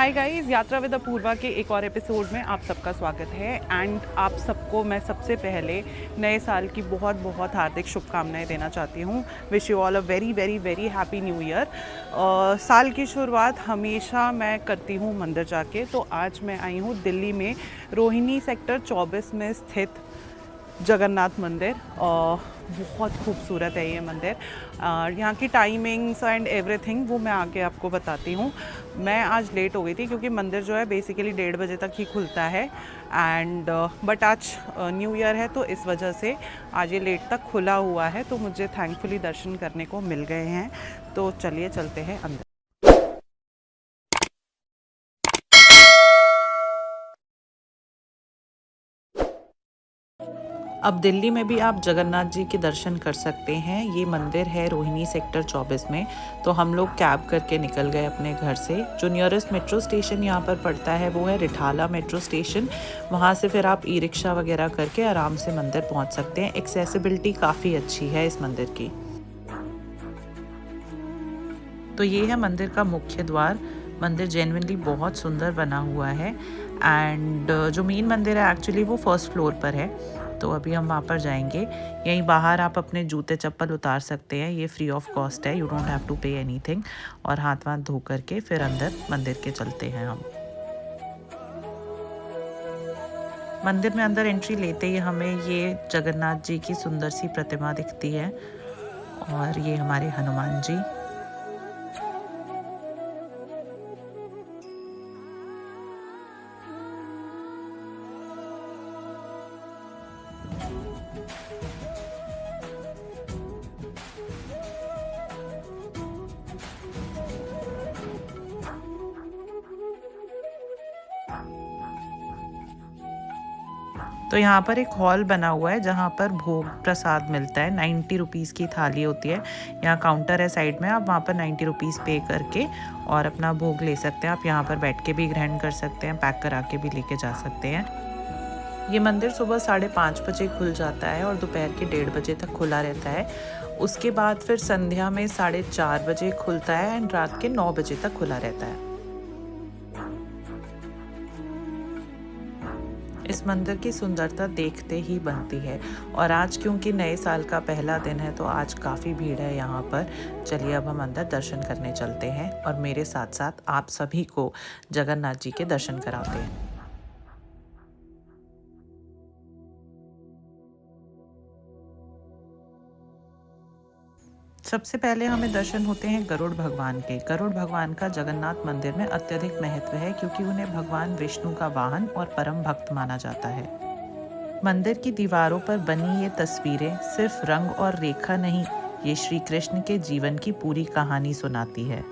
Hi guys, यात्रा with Apoorva के एक और एपिसोड में आप सबका स्वागत है। एंड आप सबको मैं सबसे पहले नए साल की बहुत बहुत हार्दिक शुभकामनाएं देना चाहती हूँ। Wish you all a very very very happy new year. साल की शुरुआत हमेशा मैं करती हूँ मंदिर जाके, तो आज मैं आई हूँ दिल्ली में रोहिणी सेक्टर 24 में स्थित जगन्नाथ मंदिर। बहुत खूबसूरत है ये मंदिर। यहाँ की टाइमिंग्स एंड एवरीथिंग वो मैं आगे आपको बताती हूँ। मैं आज लेट हो गई थी क्योंकि मंदिर जो है बेसिकली 1:30 बजे तक ही खुलता है। एंड बट आज न्यू ईयर है तो इस वजह से आज ये लेट तक खुला हुआ है, तो मुझे थैंकफुली दर्शन करने को मिल गए हैं। तो चलिए चलते हैं अंदर। अब दिल्ली में भी आप जगन्नाथ जी के दर्शन कर सकते हैं। ये मंदिर है रोहिणी सेक्टर 24 में। तो हम लोग कैब करके निकल गए अपने घर से। जो नियरेस्ट मेट्रो स्टेशन यहाँ पर पड़ता है वो है रिठाला मेट्रो स्टेशन। वहाँ से फिर आप ई रिक्शा वगैरह करके आराम से मंदिर पहुँच सकते हैं। एक्सेसिबिलिटी काफ़ी अच्छी है इस मंदिर की। तो ये है मंदिर का मुख्य द्वार। मंदिर जेन्युइनली बहुत सुंदर बना हुआ है। एंड जो मेन मंदिर है एक्चुअली वो फर्स्ट फ्लोर पर है। तो अभी हम वहाँ पर जाएंगे। यहीं बाहर आप अपने जूते चप्पल उतार सकते हैं, ये फ्री ऑफ कॉस्ट है, you don't have to pay anything. और हाथ वाथ धो करके फिर अंदर मंदिर के चलते हैं हम। मंदिर में अंदर एंट्री लेते ही हमें ये जगन्नाथ जी की सुंदर सी प्रतिमा दिखती है और ये हमारे हनुमान जी। तो यहाँ पर एक हॉल बना हुआ है जहाँ पर भोग प्रसाद मिलता है। 90 रुपीज़ की थाली होती है। यहाँ काउंटर है साइड में, आप वहाँ पर 90 रुपीज़ पे करके और अपना भोग ले सकते हैं। आप यहाँ पर बैठ के भी ग्रहण कर सकते हैं, पैक करा के भी लेके जा सकते हैं। ये मंदिर सुबह 5:30 बजे खुल जाता है और दोपहर के 1:30 बजे तक खुला रहता है। उसके बाद फिर संध्या में 4:30 बजे खुलता है एंड रात के 9 बजे तक खुला रहता है। इस मंदिर की सुंदरता देखते ही बनती है। और आज क्योंकि नए साल का पहला दिन है तो आज काफ़ी भीड़ है यहाँ पर। चलिए अब हम अंदर दर्शन करने चलते हैं और मेरे साथ साथ आप सभी को जगन्नाथ जी के दर्शन कराते हैं। सबसे पहले हमें दर्शन होते हैं गरुड़ भगवान के। गरुड़ भगवान का जगन्नाथ मंदिर में अत्यधिक महत्व है क्योंकि उन्हें भगवान विष्णु का वाहन और परम भक्त माना जाता है। मंदिर की दीवारों पर बनी ये तस्वीरें सिर्फ रंग और रेखा नहीं, ये श्री कृष्ण के जीवन की पूरी कहानी सुनाती है।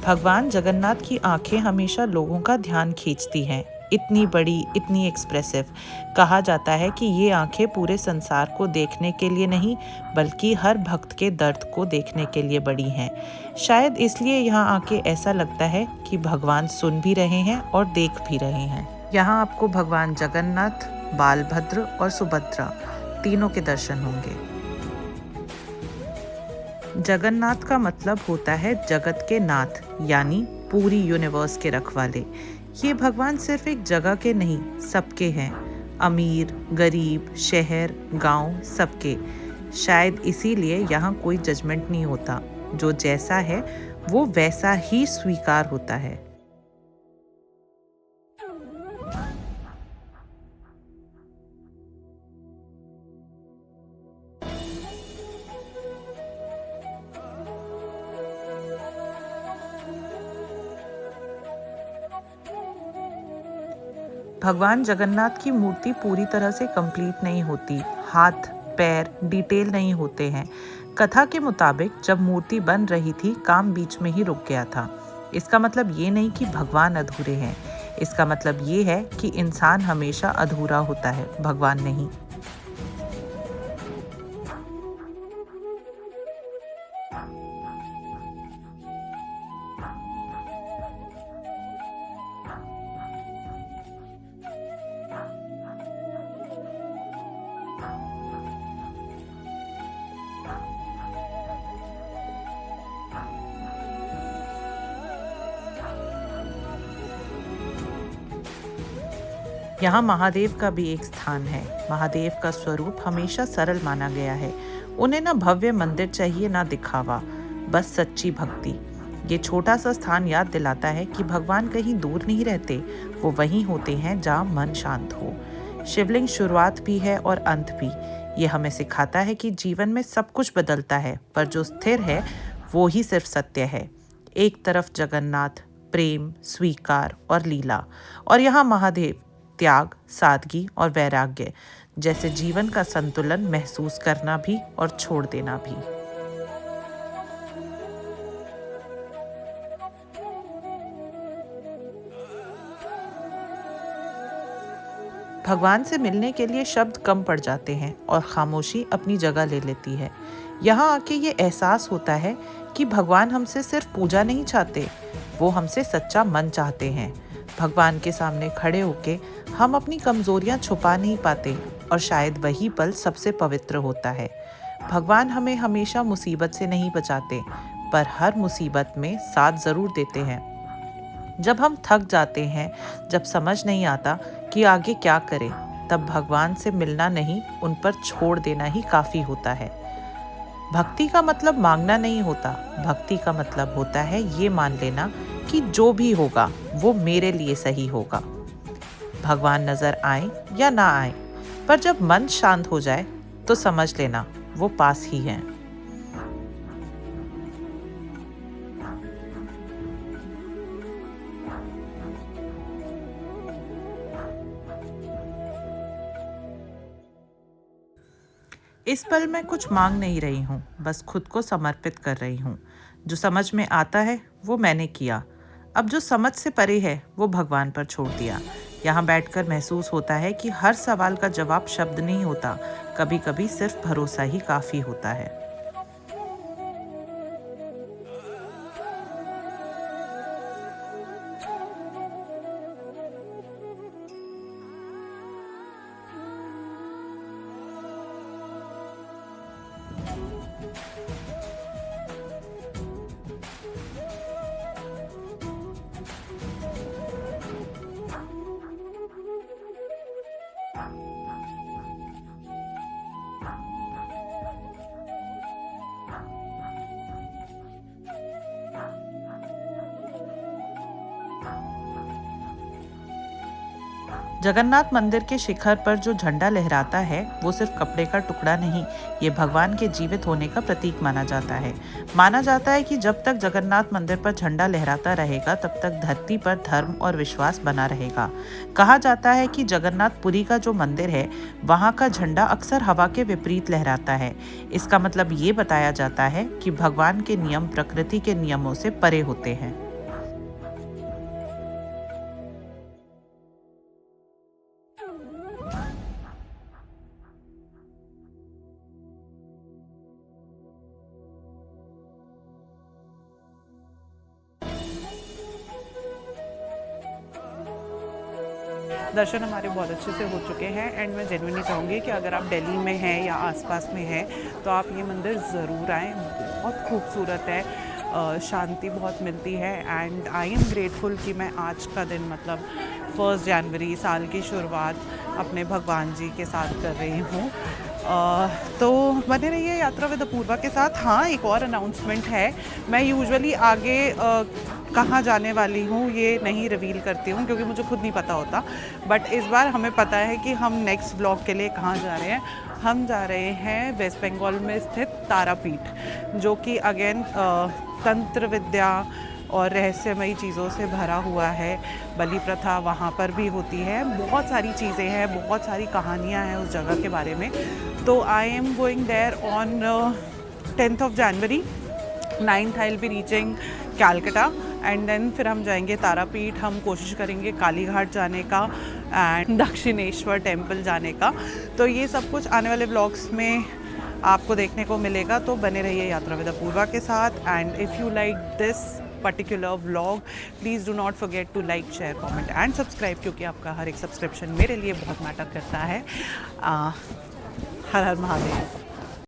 भगवान जगन्नाथ की आंखें हमेशा लोगों का ध्यान खींचती हैं। इतनी बड़ी, इतनी एक्सप्रेसिव। कहा जाता है कि ये आंखें पूरे संसार को देखने के लिए नहीं, बल्कि हर भक्त के दर्द को देखने के लिए बड़ी हैं। शायद इसलिए यहाँ आके ऐसा लगता है कि भगवान सुन भी रहे हैं और देख भी रहे हैं। यहाँ आपको भगवान जगन्नाथ, बालभद्र और सुभद्रा तीनों के दर्शन होंगे। जगन्नाथ का मतलब होता है जगत के नाथ, यानी पूरी यूनिवर्स के रखवाले। ये भगवान सिर्फ एक जगह के नहीं, सबके हैं। अमीर, गरीब, शहर, गांव, सबके। शायद इसीलिए यहाँ कोई जजमेंट नहीं होता। जो जैसा है वो वैसा ही स्वीकार होता है। भगवान जगन्नाथ की मूर्ति पूरी तरह से कंप्लीट नहीं होती। हाथ, पैर डिटेल नहीं होते हैं। कथा के मुताबिक जब मूर्ति बन रही थी, काम बीच में ही रुक गया था। इसका मतलब ये नहीं कि भगवान अधूरे हैं। इसका मतलब ये है कि इंसान हमेशा अधूरा होता है, भगवान नहीं। यहाँ महादेव का भी एक स्थान है। महादेव का स्वरूप हमेशा सरल माना गया है। उन्हें ना भव्य मंदिर चाहिए ना दिखावा, बस सच्ची भक्ति। ये छोटा सा स्थान याद दिलाता है कि भगवान कहीं दूर नहीं रहते, वो वहीं होते हैं जहाँ मन शांत हो। शिवलिंग शुरुआत भी है और अंत भी। ये हमें सिखाता है कि जीवन में सब कुछ बदलता है, पर जो स्थिर है वो ही सिर्फ सत्य है। एक तरफ जगन्नाथ, प्रेम, स्वीकार और लीला, और यहाँ महादेव, त्याग, सादगी और वैराग्य, जैसे जीवन का संतुलन महसूस करना भी और छोड़ देना भी। भगवान से मिलने के लिए शब्द कम पड़ जाते हैं और खामोशी अपनी जगह ले लेती है। यहाँ आके ये एहसास होता है कि भगवान हमसे सिर्फ पूजा नहीं चाहते, वो हमसे सच्चा मन चाहते हैं। भगवान के सामने खड़े होके हम अपनी कमजोरियां छुपा नहीं पाते, और शायद वही पल सबसे पवित्र होता है। भगवान हमें हमेशा मुसीबत से नहीं बचाते, पर हर मुसीबत में साथ ज़रूर देते हैं। जब हम थक जाते हैं, जब समझ नहीं आता कि आगे क्या करें, तब भगवान से मिलना नहीं, उन पर छोड़ देना ही काफ़ी होता है। भक्ति का मतलब मांगना नहीं होता, भक्ति का मतलब होता है ये मान लेना कि जो भी होगा वो मेरे लिए सही होगा। भगवान नजर आए या ना आए, पर जब मन शांत हो जाए तो समझ लेना वो पास ही है। इस पल मैं कुछ मांग नहीं रही हूँ, बस खुद को समर्पित कर रही हूँ। जो समझ में आता है वो मैंने किया, अब जो समझ से परे है वो भगवान पर छोड़ दिया। यहाँ बैठकर महसूस होता है कि हर सवाल का जवाब शब्द नहीं होता, कभी कभी सिर्फ भरोसा ही काफ़ी होता है। जगन्नाथ मंदिर के शिखर पर जो झंडा लहराता है वो सिर्फ कपड़े का टुकड़ा नहीं, ये भगवान के जीवित होने का प्रतीक माना जाता है। माना जाता है कि जब तक जगन्नाथ मंदिर पर झंडा लहराता रहेगा तब तक धरती पर धर्म और विश्वास बना रहेगा। कहा जाता है कि जगन्नाथपुरी का जो मंदिर है वहाँ का झंडा अक्सर हवा के विपरीत लहराता है। इसका मतलब ये बताया जाता है कि भगवान के नियम प्रकृति के नियमों से परे होते हैं। दर्शन हमारे बहुत अच्छे से हो चुके हैं एंड मैं जेन्युइनली चाहूँगी कि अगर आप दिल्ली में हैं या आसपास में हैं तो आप ये मंदिर ज़रूर आएँ। बहुत खूबसूरत है, शांति बहुत मिलती है एंड आई एम ग्रेटफुल कि मैं आज का दिन मतलब 1 जनवरी साल की शुरुआत अपने भगवान जी के साथ कर रही हूँ। तो बने रहिए यात्रा विद अपूर्वा के साथ। हाँ, एक और अनाउंसमेंट है। मैं यूजुअली आगे कहाँ जाने वाली हूँ ये नहीं रिवील करती हूँ क्योंकि मुझे खुद नहीं पता होता, बट इस बार हमें पता है कि हम नेक्स्ट ब्लॉग के लिए कहाँ जा रहे हैं। हम जा रहे हैं वेस्ट बंगाल में स्थित तारापीठ, जो कि अगेन तंत्र विद्या और रहस्यमयी चीज़ों से भरा हुआ है। बलि प्रथा वहाँ पर भी होती है, बहुत सारी चीज़ें हैं, बहुत सारी कहानियाँ हैं उस जगह के बारे में। तो I am going there on 10th of January, 9th I will be reaching Calcutta and then फिर हम जाएंगे तारापीठ। हम कोशिश करेंगे काली घाट जाने का एंड दक्षिणेश्वर टेम्पल जाने का। तो ये सब कुछ आने वाले ब्लॉग्स में आपको देखने को मिलेगा, तो बने रहिए यात्रा विद अपूर्वा के साथ। And if you like this particular vlog, please do not forget to like, share, comment and subscribe, क्योंकि आपका हर एक सब्सक्रिप्शन मेरे लिए बहुत मैटर करता है। हर हर महादेव।